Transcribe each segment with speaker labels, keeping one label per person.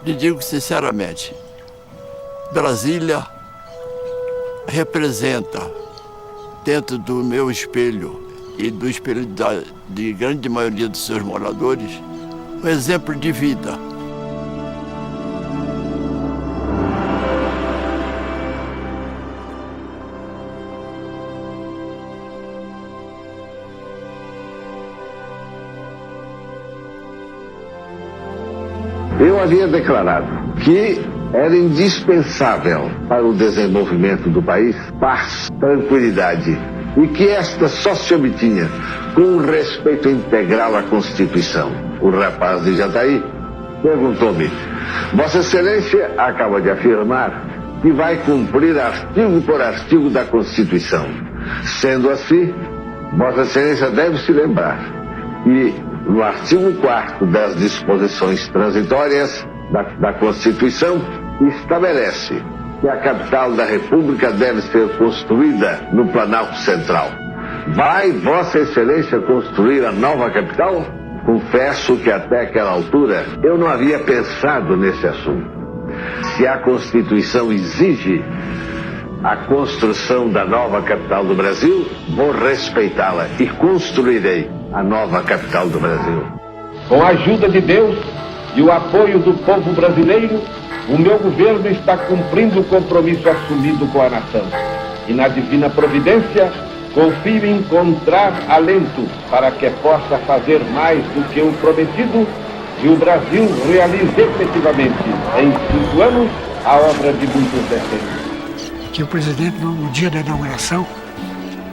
Speaker 1: lhe digo sinceramente, Brasília representa, dentro do meu espelho e do espelho de grande maioria dos seus moradores, um exemplo de vida.
Speaker 2: Eu havia declarado que era indispensável para o desenvolvimento do país paz, tranquilidade, e que esta só se obtinha com um respeito integral à Constituição. O rapaz de Jataí perguntou-me: Vossa Excelência acaba de afirmar que vai cumprir artigo por artigo da Constituição. Sendo assim, Vossa Excelência deve se lembrar que no artigo 4º das disposições transitórias da Constituição, estabelece que a capital da República deve ser construída no Planalto Central. Vai Vossa Excelência construir a nova capital? Confesso que até aquela altura eu não havia pensado nesse assunto. Se a Constituição exige a construção da nova capital do Brasil, vou respeitá-la e construirei a nova capital do Brasil.
Speaker 3: Com a ajuda de Deus e o apoio do povo brasileiro, o meu governo está cumprindo o compromisso assumido com a nação. E na divina providência, confio em encontrar alento para que possa fazer mais do que o prometido e o Brasil realize efetivamente, em 5 anos, a obra de muitos decênios.
Speaker 4: Que o presidente, no dia da inauguração,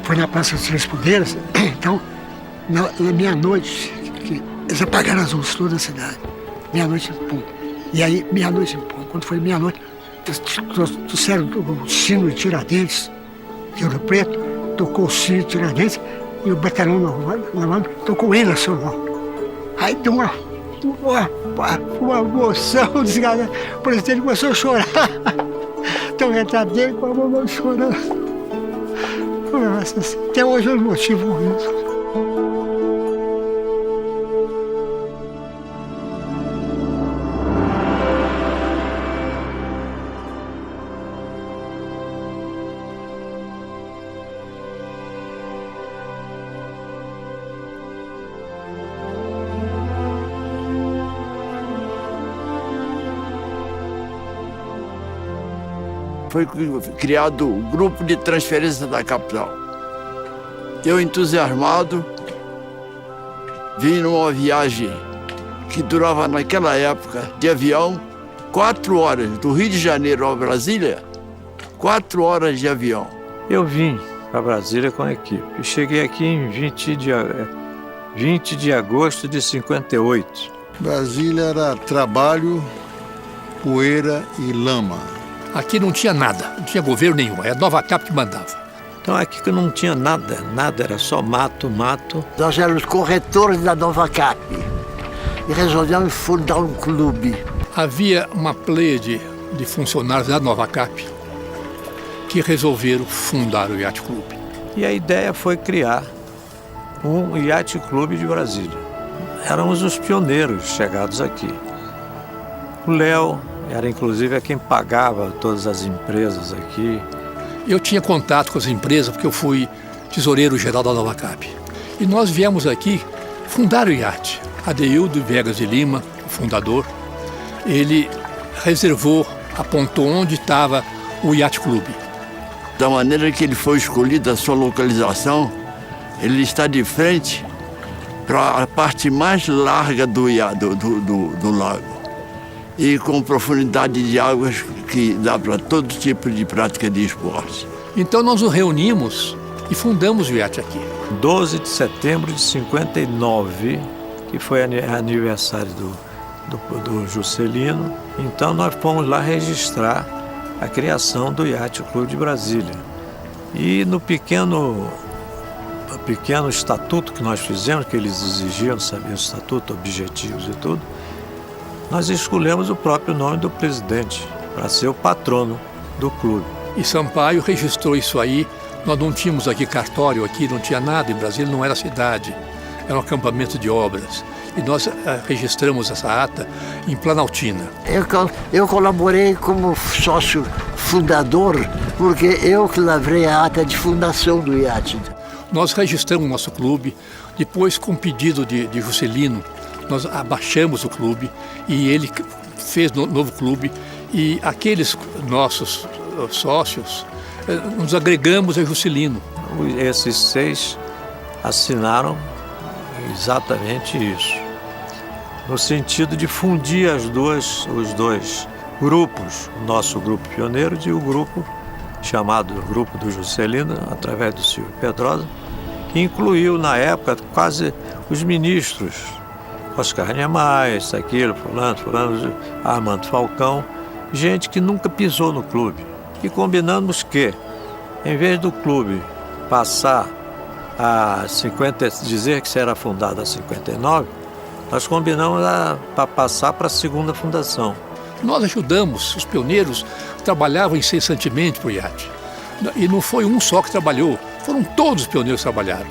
Speaker 4: foi na Praça dos Três Poderes. Então, na meia-noite, eles apagaram as luzes toda a cidade. Meia-noite, pum. E aí, meia-noite, pum. Quando foi meia-noite, trouxeram o sino de Tiradentes, de Ouro Preto, tocou o sino de Tiradentes, e o batalhão na mão tocou o hino nacional. Aí deu uma emoção desgraçada. O presidente começou a chorar. Então, retrato dele com a mamãe chorando. Até hoje eu não motivo isso.
Speaker 1: Foi criado o grupo de transferência da capital. Eu, entusiasmado, vim numa viagem que durava naquela época de avião 4 horas, do Rio de Janeiro a Brasília, 4 horas de avião.
Speaker 5: Eu vim para Brasília com a equipe e cheguei aqui em 20 de agosto de 58.
Speaker 6: Brasília era trabalho, poeira e lama.
Speaker 7: Aqui não tinha nada, não tinha governo nenhum, é a Nova Cap que mandava.
Speaker 5: Então aqui que não tinha nada, era só mato.
Speaker 8: Nós éramos corretores da Nova Cap e resolvemos fundar um clube.
Speaker 7: Havia uma pleiade de funcionários da Nova Cap que resolveram fundar o Yacht Club.
Speaker 5: E a ideia foi criar um Yacht Club de Brasília. Éramos os pioneiros chegados aqui. O Léo era inclusive quem pagava todas as empresas aqui.
Speaker 7: Eu tinha contato com as empresas porque eu fui tesoureiro-geral da Nova Cap. E nós viemos aqui fundar o iate. Adeildo Viegas de Lima, o fundador, ele reservou, apontou onde estava o Yacht Club.
Speaker 1: Da maneira que ele foi escolhido, a sua localização, ele está de frente para a parte mais larga do lago. E com profundidade de águas que dá para todo tipo de prática de esporte.
Speaker 7: Então nós nos reunimos e fundamos o iate aqui.
Speaker 5: 12 de setembro de 59, que foi aniversário do Juscelino. Então nós fomos lá registrar a criação do Yacht Club de Brasília. E no pequeno estatuto que nós fizemos, que eles exigiam, saber o estatuto, objetivos e tudo, nós escolhemos o próprio nome do presidente para ser o patrono do clube.
Speaker 7: E Sampaio registrou isso aí. Nós não tínhamos aqui cartório, aqui não tinha nada em Brasília, não era cidade, era um acampamento de obras. e nós registramos essa ata em Planaltina.
Speaker 8: Eu colaborei como sócio fundador, porque eu que lavrei a ata de fundação do iate.
Speaker 7: Nós registramos o nosso clube, depois com pedido de Juscelino, nós abaixamos o clube e ele fez novo clube e aqueles nossos sócios nos agregamos a Juscelino.
Speaker 5: Esses 6 assinaram exatamente isso, no sentido de fundir os dois grupos, o nosso grupo pioneiro e o grupo chamado Grupo do Juscelino, através do Silvio Pedrosa, que incluiu na época quase os ministros, Oscar Niemeyer, aquilo, fulano, Armando Falcão, gente que nunca pisou no clube. E combinamos que, em vez do clube passar a 50, dizer que será fundado a 59, nós combinamos para passar para a segunda fundação.
Speaker 7: Nós ajudamos, os pioneiros trabalhavam incessantemente para o iate. E não foi um só que trabalhou, foram todos os pioneiros que trabalharam.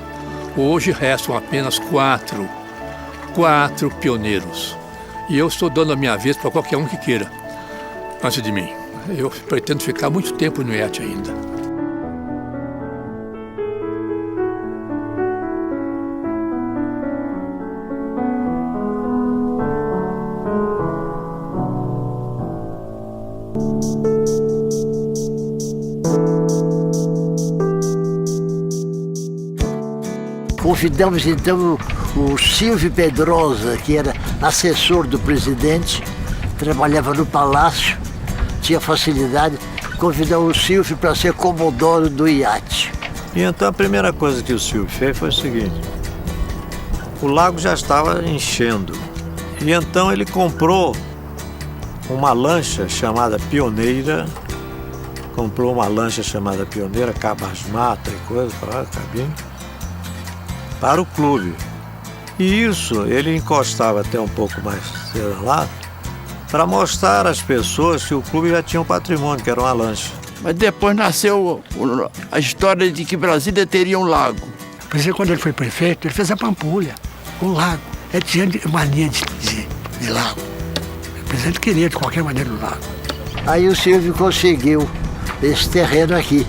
Speaker 7: Hoje restam apenas 4 pioneiros. E eu estou dando a minha vez para qualquer um que queira, antes de mim. Eu pretendo ficar muito tempo no iate ainda.
Speaker 8: Convidamos então o Silvio Pedrosa, que era assessor do presidente, trabalhava no Palácio, tinha facilidade, convidamos o Silvio para ser comodoro do iate.
Speaker 5: E então a primeira coisa que o Silvio fez foi o seguinte: o lago já estava enchendo, e então ele comprou uma lancha chamada Pioneira, Cabas-Mata e coisa, cabine, para o clube. E isso ele encostava até um pouco mais cedo lá, para mostrar às pessoas que o clube já tinha um patrimônio, que era uma lancha.
Speaker 1: Mas depois nasceu a história de que Brasília teria um lago.
Speaker 4: Por exemplo, quando ele foi prefeito, ele fez a Pampulha, um lago. Ele tinha mania de dizer de lago. O presidente queria de qualquer maneira um lago.
Speaker 8: Aí o Silvio conseguiu esse terreno aqui.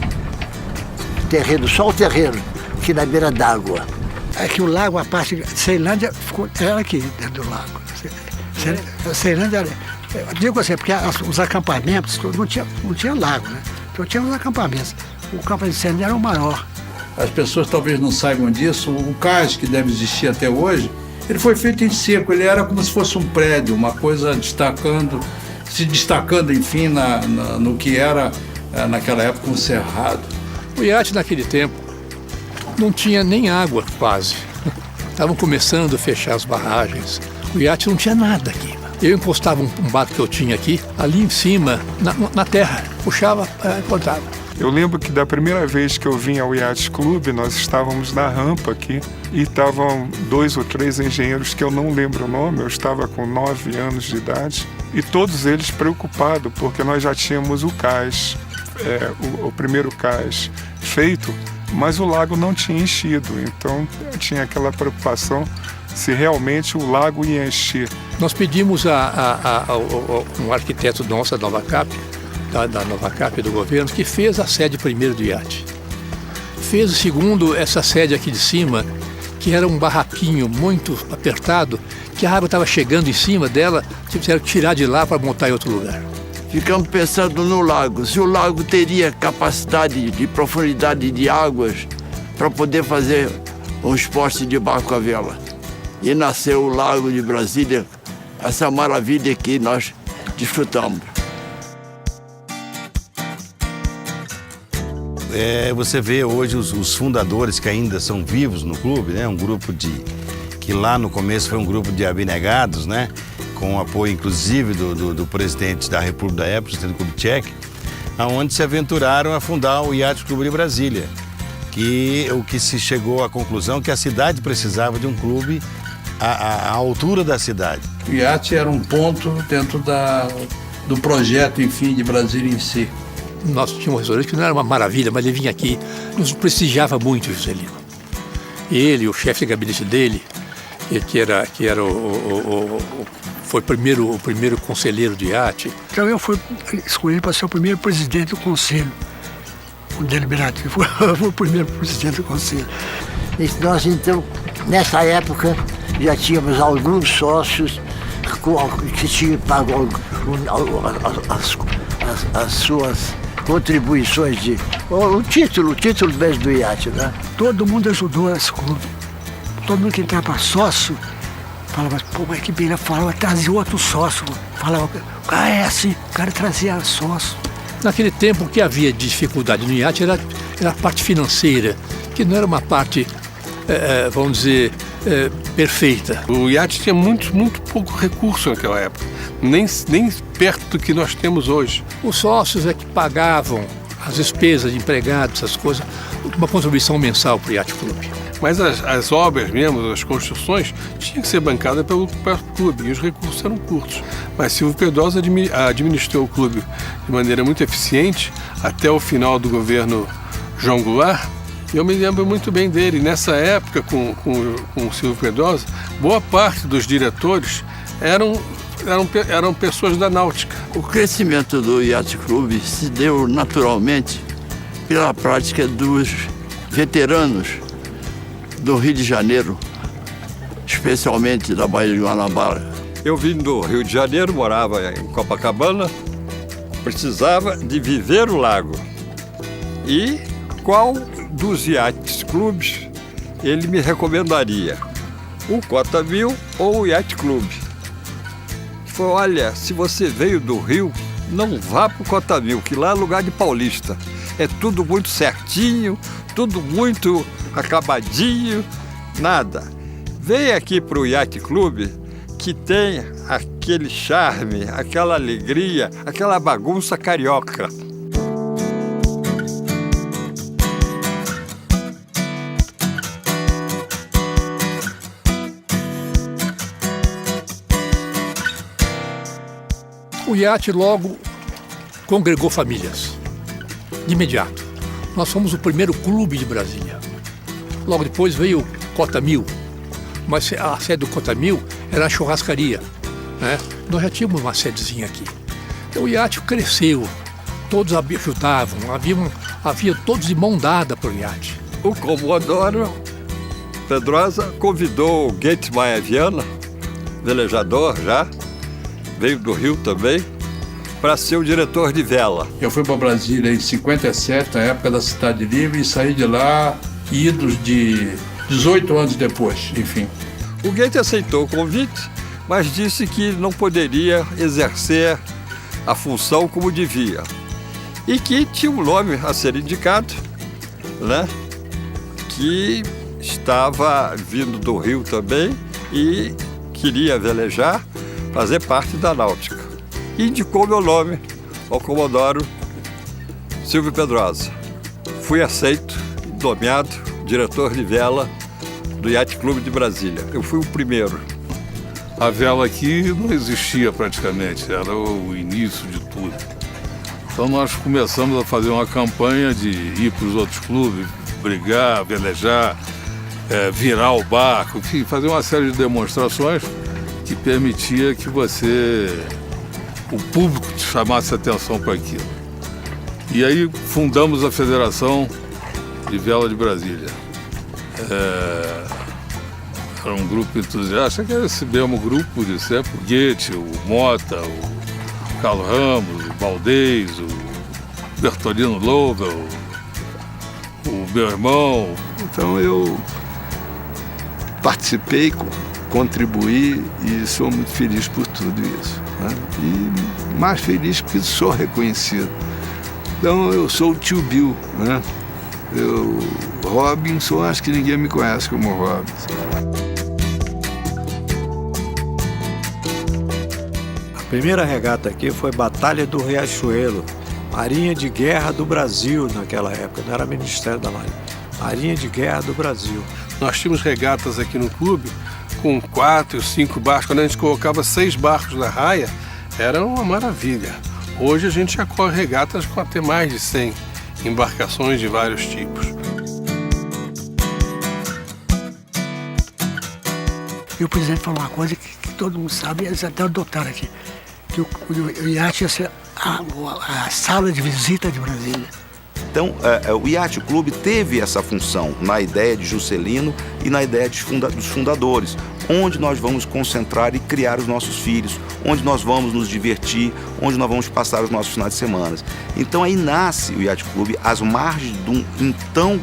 Speaker 8: Só o terreno, aqui na beira d'água.
Speaker 4: É que o lago, a parte de Ceilândia, era aqui dentro do lago. Ceilândia era... Eu digo assim, porque os acampamentos não tinha lago, né? Então tinha os acampamentos. O campo de Ceilândia era o maior.
Speaker 6: As pessoas talvez não saibam disso. O cais, que deve existir até hoje, ele foi feito em seco. Ele era como se fosse um prédio, uma coisa se destacando, enfim, no que era, naquela época, um cerrado.
Speaker 7: O iate naquele tempo não tinha nem água, quase. Estavam começando a fechar as barragens. O iate não tinha nada aqui. Eu encostava um barco que eu tinha aqui, ali em cima, na terra. Puxava, encontrava.
Speaker 9: Eu lembro que da primeira vez que eu vim ao Yacht Club, nós estávamos na rampa aqui e estavam 2 ou 3 engenheiros que eu não lembro o nome, eu estava com 9 anos de idade, e todos eles preocupados, porque nós já tínhamos o cais, o primeiro cais feito, mas o lago não tinha enchido, então tinha aquela preocupação se realmente o lago ia encher.
Speaker 7: Nós pedimos a um arquiteto nosso, da Nova Cap, da Nova Cap do governo, que fez a sede primeiro do iate. Fez o segundo, essa sede aqui de cima, que era um barraquinho muito apertado, que a água estava chegando em cima dela, tiveram que tirar de lá para montar em outro lugar.
Speaker 1: Ficamos pensando no lago, se o lago teria capacidade de profundidade de águas para poder fazer um esporte de barco à vela. E nasceu o Lago de Brasília, essa maravilha que nós desfrutamos.
Speaker 10: Você vê hoje os fundadores que ainda são vivos no clube, né? Um grupo que lá no começo foi um grupo de abnegados, né? Com o apoio inclusive do presidente da República da época, o presidente Kubitschek, aonde se aventuraram a fundar o Yacht Clube de Brasília, o que se chegou à conclusão que a cidade precisava de um clube à altura da cidade.
Speaker 6: O iate era um ponto dentro do projeto, enfim, de Brasília em si.
Speaker 7: Nós tínhamos um restaurante que não era uma maravilha, mas ele vinha aqui, nos prestigiava muito o Juscelino. Ele, o chefe de gabinete dele, foi o primeiro conselheiro do iate.
Speaker 4: Então eu fui escolhido para ser o primeiro presidente do conselho deliberativo. Eu fui o primeiro presidente do conselho.
Speaker 8: E nós, então, nessa época, já tínhamos alguns sócios que tinham pago as suas contribuições o título mesmo do iate, né?
Speaker 4: Todo mundo ajudou esse clube. Todo mundo que entrava sócio falava, pô, mas que beleza, falava, trazia outro sócio. Falava, é assim, o cara trazia sócio.
Speaker 7: Naquele tempo, o que havia de dificuldade no iate era a parte financeira, que não era uma parte, vamos dizer, perfeita.
Speaker 11: O iate tinha muito pouco recurso naquela época, nem perto do que nós temos hoje.
Speaker 7: Os sócios é que pagavam as despesas de empregados, essas coisas, uma contribuição mensal para o Iate Clube.
Speaker 11: Mas as obras mesmo, as construções, tinham que ser bancadas pelo próprio clube e os recursos eram curtos. Mas Silvio Pedrosa administrou o clube de maneira muito eficiente até o final do governo João Goulart. E eu me lembro muito bem dele. Nessa época, com o Silvio Pedrosa, boa parte dos diretores eram pessoas da náutica.
Speaker 1: O crescimento do Yacht Club se deu naturalmente pela prática dos veteranos do Rio de Janeiro, especialmente da Baía de Guanabara.
Speaker 12: Eu vim do Rio de Janeiro, morava em Copacabana, precisava de viver o lago. E qual dos yacht clubes ele me recomendaria? O Cotamil ou o Yacht Club? Falou, olha, se você veio do Rio, não vá para o Cotamil, que lá é lugar de paulista. É tudo muito certinho, tudo muito acabadinho, nada. Vem aqui para o Yacht Club, que tem aquele charme, aquela alegria, aquela bagunça carioca.
Speaker 7: O iate logo congregou famílias, de imediato. Nós fomos o primeiro clube de Brasília. Logo depois veio o Cotamil, mas a sede do Cotamil era a churrascaria, né? Nós já tínhamos uma sedezinha aqui. Então o iate cresceu, todos ajudavam, havia todos de mão dada para o iate.
Speaker 12: O Comodoro Pedrosa convidou o Goethe Maia Viana, velejador já, veio do Rio também, para ser o diretor de vela.
Speaker 6: Eu fui para Brasília em 57, na época da Cidade Livre, e saí de lá idos de 18 anos depois, enfim.
Speaker 12: O Goethe aceitou o convite, mas disse que não poderia exercer a função como devia. E que tinha um nome a ser indicado, né? Que estava vindo do Rio também e queria velejar, fazer parte da náutica. E indicou meu nome ao Comodoro Silvio Pedrosa. Fui aceito, nomeado diretor de vela do Yacht Clube de Brasília. Eu fui o primeiro.
Speaker 11: A vela aqui não existia praticamente, era o início de tudo. Então nós começamos a fazer uma campanha de ir para os outros clubes, brigar, velejar, virar o barco, enfim, fazer uma série de demonstrações que permitia que o público te chamasse atenção para aquilo. E aí fundamos a Federação de Vela de Brasília. Era um grupo entusiasta, que era esse mesmo grupo de sempre, o Goethe, o Mota, o Carlos Ramos, o Valdez, o Bertolino Louga, o meu irmão.
Speaker 13: Então eu participei, contribuí e sou muito feliz por tudo isso, né? E mais feliz porque sou reconhecido. Então eu sou o tio Bill, né? Robinson, acho que ninguém me conhece como Robinson.
Speaker 5: A primeira regata aqui foi Batalha do Riachuelo, Marinha de Guerra do Brasil naquela época, não era Ministério da Marinha, Marinha de Guerra do Brasil.
Speaker 11: Nós tínhamos regatas aqui no clube com 4, 5 barcos. Quando a gente colocava 6 barcos na raia, era uma maravilha. Hoje a gente já corre regatas com até mais de 100 embarcações de vários tipos.
Speaker 4: E o presidente falou uma coisa que todo mundo sabe, eles até adotaram aqui, que o iate ia ser a sala de visita de Brasília.
Speaker 14: Então, o Yacht Clube teve essa função na ideia de Juscelino e na ideia dos fundadores, onde nós vamos concentrar e criar os nossos filhos, onde nós vamos nos divertir, onde nós vamos passar os nossos finais de semana. Então aí nasce o Yacht Clube às margens do então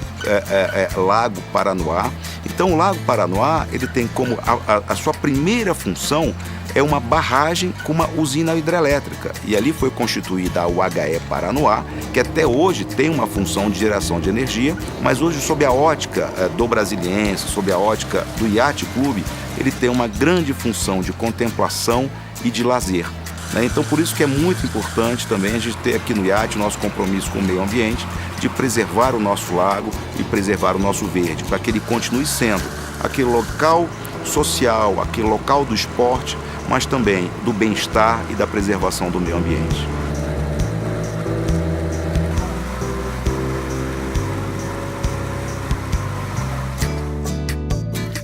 Speaker 14: Lago Paranoá. Então o Lago Paranoá, ele tem como a sua primeira função é uma barragem com uma usina hidrelétrica. E ali foi constituída a UHE Paranoá, que até hoje tem uma função de geração de energia, mas hoje, sob a ótica do Brasiliense, sob a ótica do Yacht Clube, ele tem uma grande função de contemplação e de lazer. Então, por isso que é muito importante também a gente ter aqui no Yacht o nosso compromisso com o meio ambiente, de preservar o nosso lago e preservar o nosso verde, para que ele continue sendo aquele local social, aquele local do esporte, mas também do bem-estar e da preservação do meio ambiente.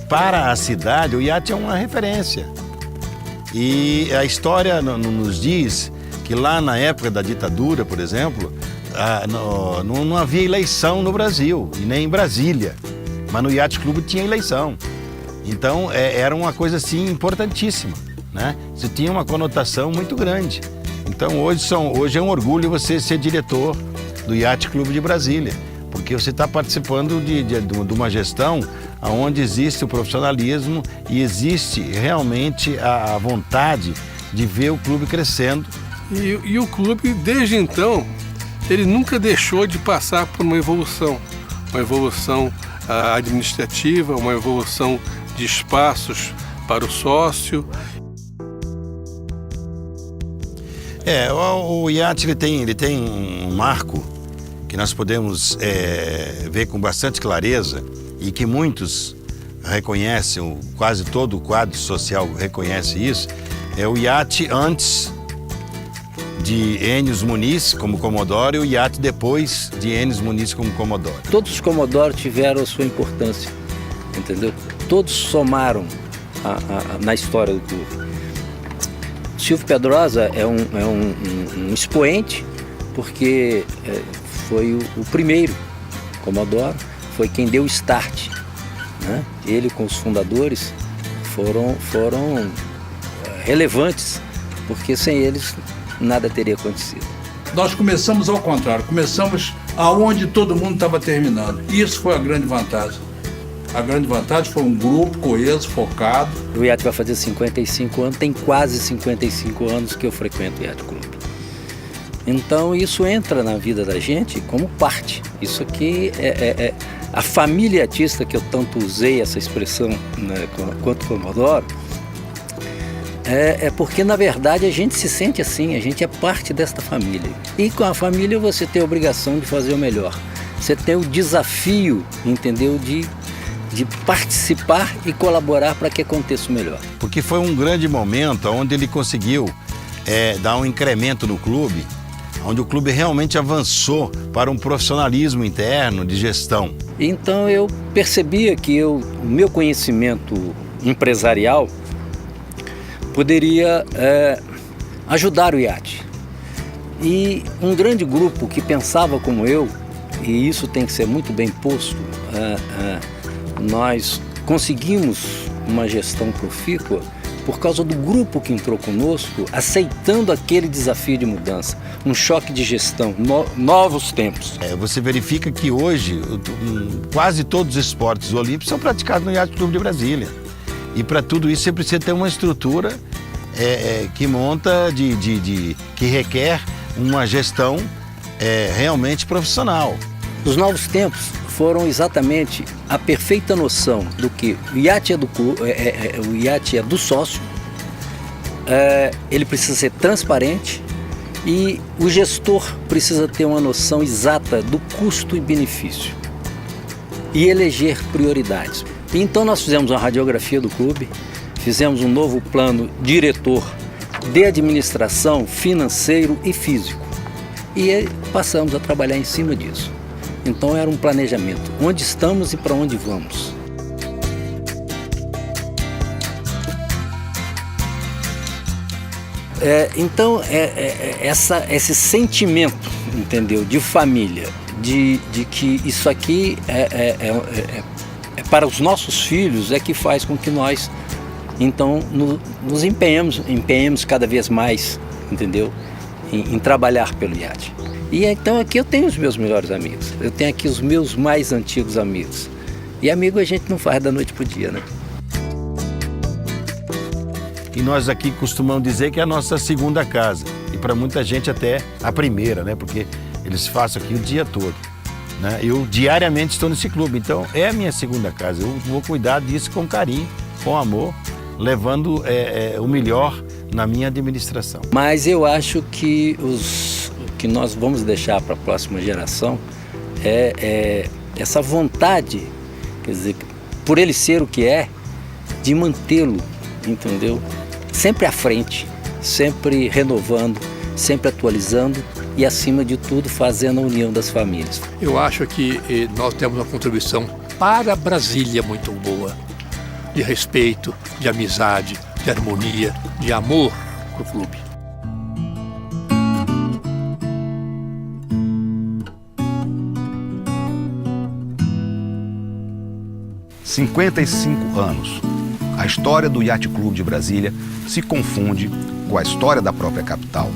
Speaker 10: Para a cidade, o iate é uma referência. E a história nos diz que lá na época da ditadura, por exemplo, não havia eleição no Brasil, e nem em Brasília. Mas no Yacht Clube tinha eleição. Então, era uma coisa assim importantíssima, né? Isso tinha uma conotação muito grande. Então, hoje é um orgulho você ser diretor do Yacht Clube de Brasília, porque você está participando de uma gestão onde existe o profissionalismo e existe realmente a vontade de ver o clube crescendo.
Speaker 15: E o clube, desde então, ele nunca deixou de passar por uma evolução administrativa, uma evolução de espaços para o sócio.
Speaker 10: O iate ele tem um marco que nós podemos ver com bastante clareza e que muitos reconhecem, quase todo o quadro social reconhece isso, é o iate antes de Enes Muniz como Comodoro e o iate depois de Enes Muniz como Comodoro.
Speaker 16: Todos os Comodoros tiveram a sua importância, entendeu? Todos somaram na história do clube. Silvio Pedrosa é um expoente, porque foi o primeiro Comodoro, foi quem deu o start, né? Ele com os fundadores foram relevantes, porque sem eles nada teria acontecido.
Speaker 6: Nós começamos ao contrário, começamos aonde todo mundo estava terminando. Isso foi a grande vantagem. A grande vantagem foi um grupo coeso, focado.
Speaker 16: O Yacht vai fazer 55 anos, tem quase 55 anos que eu frequento o Yacht Clube. Então isso entra na vida da gente como parte. Isso aqui é a família yatista, que eu tanto usei essa expressão, né, quanto Comodoro, porque na verdade a gente se sente assim, a gente é parte desta família. E com a família você tem a obrigação de fazer o melhor. Você tem o desafio, entendeu, de participar e colaborar para que aconteça o melhor.
Speaker 10: Porque foi um grande momento onde ele conseguiu dar um incremento no clube, onde o clube realmente avançou para um profissionalismo interno de gestão.
Speaker 16: Então eu percebia que o meu conhecimento empresarial poderia ajudar o iate. E um grande grupo que pensava como eu, e isso tem que ser muito bem posto, nós conseguimos uma gestão profícua por causa do grupo que entrou conosco, aceitando aquele desafio de mudança, um choque de gestão, novos tempos.
Speaker 10: Você verifica que hoje quase todos os esportes olímpicos são praticados no Yacht Clube de Brasília. E para tudo isso você precisa ter uma estrutura que monta, que requer uma gestão realmente profissional.
Speaker 16: Os novos tempos foram exatamente a perfeita noção do que o iate o iate é do sócio, ele precisa ser transparente e o gestor precisa ter uma noção exata do custo e benefício e eleger prioridades. Então nós fizemos uma radiografia do clube, fizemos um novo plano diretor de administração, financeiro e físico e passamos a trabalhar em cima disso. Então era um planejamento, onde estamos e para onde vamos. Então, esse sentimento, entendeu, de família, de que isso aqui é para os nossos filhos, é que faz com que nós, então, nos empenhemos cada vez mais, entendeu, em trabalhar pelo iate. E então aqui eu tenho os meus melhores amigos, eu tenho aqui os meus mais antigos amigos. E amigo a gente não faz da noite pro dia, né?
Speaker 10: E nós aqui costumamos dizer que é a nossa segunda casa. E para muita gente até a primeira, né? Porque eles passam aqui o dia todo. Né? Eu diariamente estou nesse clube, então é a minha segunda casa. Eu vou cuidar disso com carinho, com amor, levando o melhor na minha administração.
Speaker 16: Mas eu acho que o que nós vamos deixar para a próxima geração é essa vontade, quer dizer, por ele ser o que é, de mantê-lo, entendeu? Sempre à frente, sempre renovando, sempre atualizando e, acima de tudo, fazendo a união das famílias.
Speaker 7: Eu acho que nós temos uma contribuição para Brasília muito boa, de respeito, de amizade, de harmonia, de amor para o clube.
Speaker 14: Há 55 anos. A história do Yacht Clube de Brasília se confunde com a história da própria capital.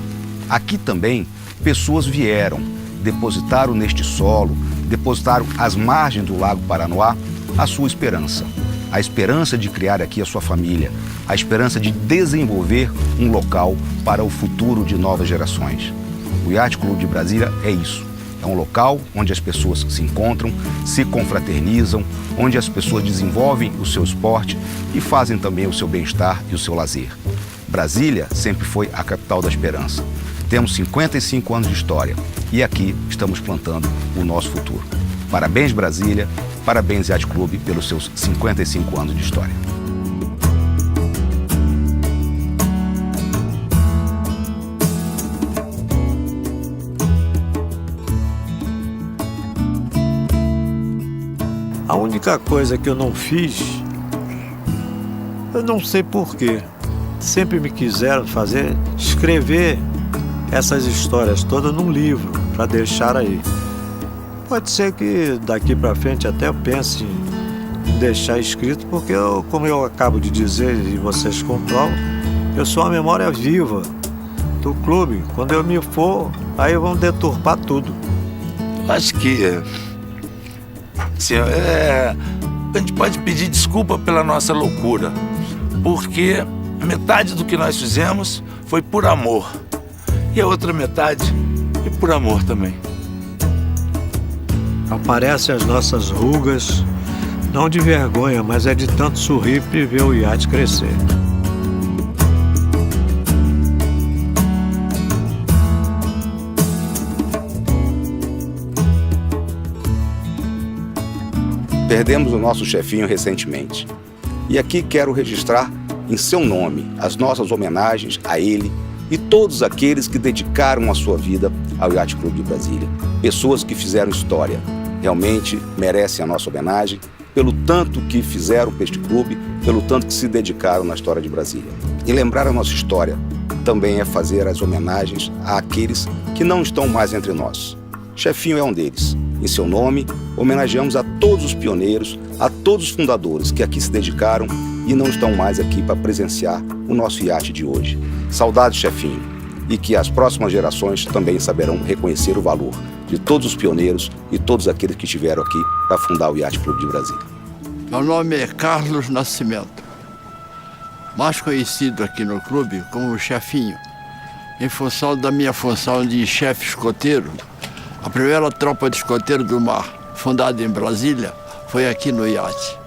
Speaker 14: Aqui também, pessoas vieram, depositaram neste solo, depositaram às margens do Lago Paranoá a sua esperança. A esperança de criar aqui a sua família, a esperança de desenvolver um local para o futuro de novas gerações. O Yacht Clube de Brasília é isso. É um local onde as pessoas se encontram, se confraternizam, onde as pessoas desenvolvem o seu esporte e fazem também o seu bem-estar e o seu lazer. Brasília sempre foi a capital da esperança. Temos 55 anos de história e aqui estamos plantando o nosso futuro. Parabéns, Brasília, parabéns, Yacht Clube, pelos seus 55 anos de história.
Speaker 5: A única coisa que eu não fiz, eu não sei porquê, sempre me quiseram fazer, escrever essas histórias todas num livro, para deixar aí. Pode ser que daqui para frente até eu pense em deixar escrito, porque como eu acabo de dizer e vocês comprovam, eu sou uma memória viva do clube. Quando eu me for, aí vão deturpar tudo.
Speaker 17: Acho que assim, a gente pode pedir desculpa pela nossa loucura, porque metade do que nós fizemos foi por amor e a outra metade é por amor também.
Speaker 5: Aparecem as nossas rugas, não de vergonha, mas é de tanto sorrir e ver o iate crescer.
Speaker 14: Perdemos o nosso chefinho recentemente. E aqui quero registrar em seu nome as nossas homenagens a ele e todos aqueles que dedicaram a sua vida ao Yacht Clube de Brasília. Pessoas que fizeram história. Realmente merecem a nossa homenagem pelo tanto que fizeram para este clube, pelo tanto que se dedicaram na história de Brasília. E lembrar a nossa história também é fazer as homenagens àqueles que não estão mais entre nós. Chefinho é um deles. Em seu nome, homenageamos a todos os pioneiros, a todos os fundadores que aqui se dedicaram e não estão mais aqui para presenciar o nosso iate de hoje. Saudades, chefinho, e que as próximas gerações também saberão reconhecer o valor de todos os pioneiros e todos aqueles que estiveram aqui para fundar o Yacht Clube de Brasília.
Speaker 1: Meu nome é Carlos Nascimento, mais conhecido aqui no clube como Chefinho, em função da minha função de chefe escoteiro. A primeira tropa de escoteiro do mar, fundada em Brasília, foi aqui no iate.